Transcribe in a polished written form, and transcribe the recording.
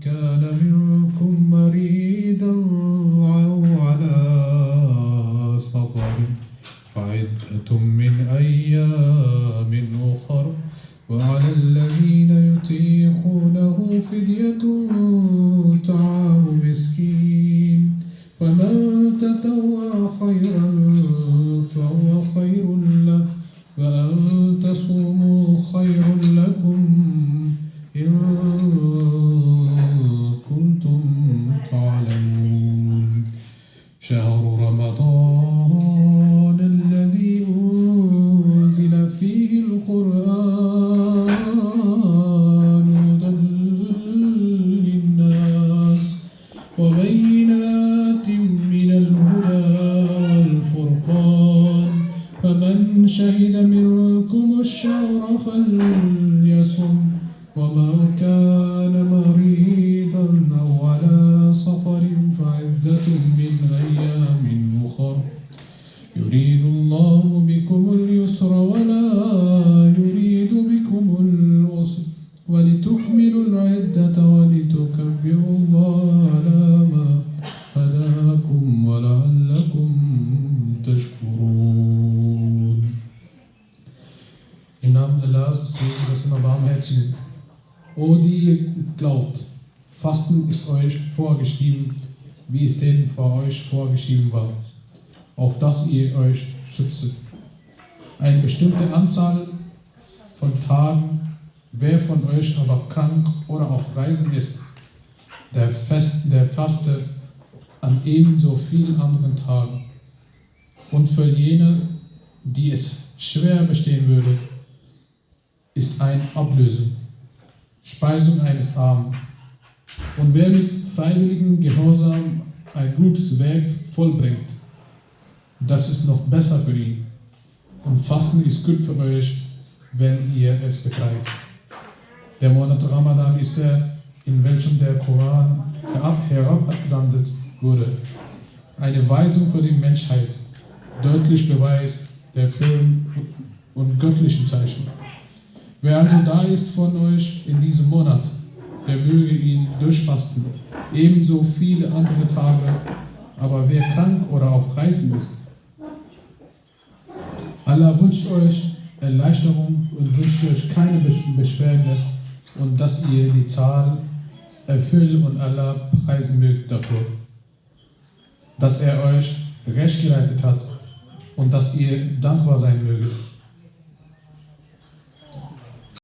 كان منكم مريضا أو على سفر فعدة من أيام أخر وعلى الذين يطيقونه فدية طعام مسكين فمن تطوع خيرا فهو خير له وأن تصوموا خير لكم إن كنتم تعلمون شهر رمضان الذي أنزل فيه القرآن هدى للناس وبينات من الهدى والفرقان فمن شهد منكم الشهر فليصم ومن كان مريضا أو على سفر فعدة من أيام أخر يريد الله بكم اليسر ولا يريد بكم العسر ولتكملوا العدة ولتكبروا الله على ما هداكم ولعلكم تشكرون. Im Namen Allahs, des Gnädigen, des immer Barmherzigen. O die ihr glaubt, Fasten ist euch vorgeschrieben, wie es denen vor euch vorgeschrieben war, auf dass ihr euch schützt. Eine bestimmte Anzahl von Tagen, wer von euch aber krank oder auf Reisen ist, der faste an ebenso vielen anderen Tagen. Und für jene, die es schwer bestehen würde, ist ein Ablösen, Speisung eines Armen. Und wer mit freiwilligem Gehorsam ein gutes Werk vollbringt, das ist noch besser für ihn. Und Fasten ist gut für euch, wenn ihr es begreift. Der Monat Ramadan ist der, in welchem der Koran herabgesandt wurde. Eine Weisung für die Menschheit, deutlich Beweis der Film und göttlichen Zeichen. Wer also da ist von euch in diesem Monat, der möge ihn durchfasten, ebenso viele andere Tage, aber wer krank oder auf Reisen ist. Allah wünscht euch Erleichterung und wünscht euch keine Beschwernis und dass ihr die Zahl erfüllt und Allah preisen mögt dafür, dass er euch recht geleitet hat und dass ihr dankbar sein möget.